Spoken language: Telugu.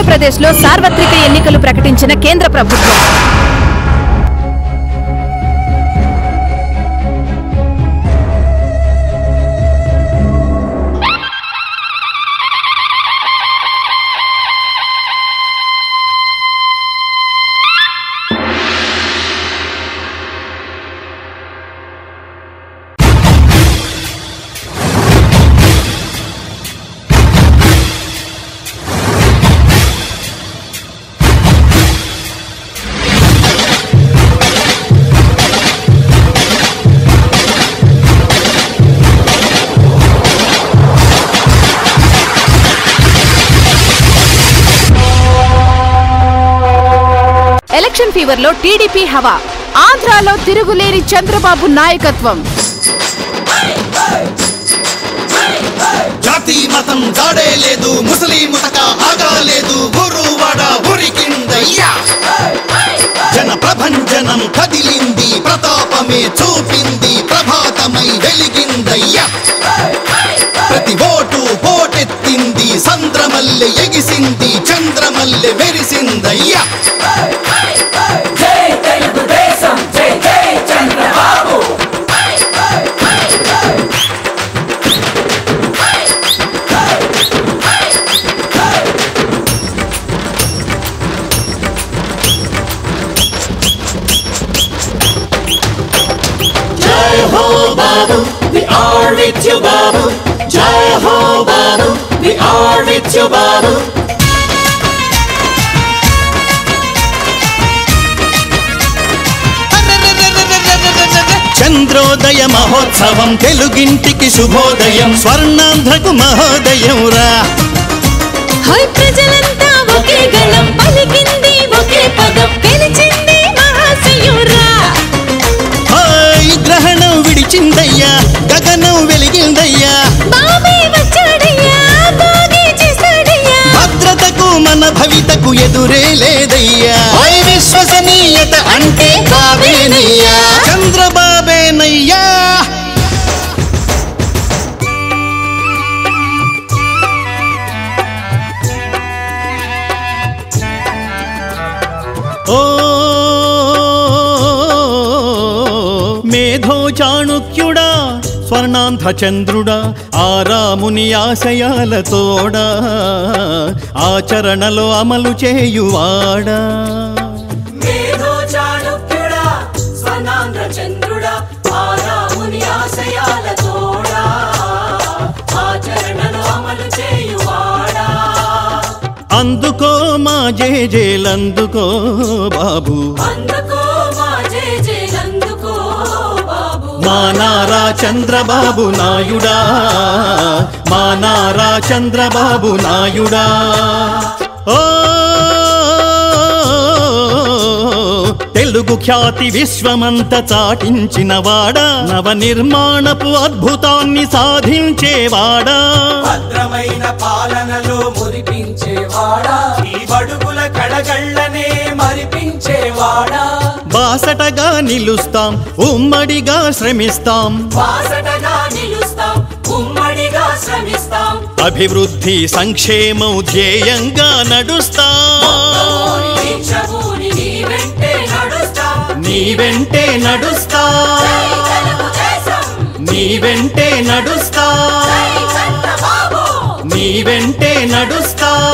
ఆంధ్రప్రదేశ్లో సార్వత్రిక ఎన్నికలు ప్రకటించిన కేంద్ర ప్రభుత్వం ఎలక్షన్ ఫీవర్ లో టీడీపీ హవా ఆంధ్రాలో తిరుగులేని చంద్రబాబు నాయకత్వం జాతి మతం జాడే లేదు ముస్లిం ముతక ఆగా లేదు ఊరు వాడ ఊరికిందయ్యా జన ప్రభంజనం కదిలింది ప్రతాపమే చూపింది ప్రభాతమై వెలిగిందయ్యా ప్రతి vote పోటెత్తింది సంద్రమల్లె ఎగిసింది చంద్రమల్లె మెరిసిందయ్యా We are with you, Babu. Jai Ho, Babu. We are with you, Babu. చంద్రోదయ మహోత్సవం తెలుగింటికి శుభోదయం స్వర్ణాంధ్రకు మహోదయం రా హై ప్రజలంతా ఒకే గళం పలికింది ఒకే పదం గెలిచింది మహాశయురా హై గ్రహణం విడిచిందయ్యా గగనం వెలిగిందయ్యా బాబే వచ్చాడయ్యా బాగే చేశాడయ్యా భద్రతకు మన భవితకు ఎదురే లేదయ్యా హై విశ్వసనీయత అంటే బాబేనయ్యా చంద్రబాబేనయ్యా ఓ మేధో చాణుక్యుడా స్వర్ణాంధ చంద్రుడా ఆరాముని ఆశయాలతోడా ఆచరణలో అమలు చేయువాడా మేధో చాణుక్యుడా స్వర్ణాంధ్ర చంద్రుడా ఆరాముని ఆశయాలతోడా ఆచరణలో అమలు చేయువాడా అందుకో మా జేజేలందుకో బాబు అందుకో మా జేజేలందుకో బాబు మా నారా చంద్రబాబు నాయుడా మా నారా చంద్రబాబు నాయుడా ఓ తెలుగు ఖ్యాతి విశ్వమంత చాటించిన వాడా నవ నిర్మాణపు అద్భుతాన్ని సాధించేవాడా భద్రమైన పాలనలో మురిపించేవాడా ఈ బడుగుల కడగళ్ళనే మరిపించేవాడా బాసటగా నిలుస్తాం ఉమ్మడిగా శ్రమిస్తాం బాసటగా నిలుస్తాం ఉమ్మడిగా శ్రమిస్తాం అభివృద్ధి సంక్షేమం ధ్యేయంగా నడుస్తాం దీక్షభూని నీ వెంటే నడుస్తాం నీ వెంటే నడుస్తాం నీ వెంటే నడుస్తాం చంద్రబాబు నీ వెంటే నడుస్తాం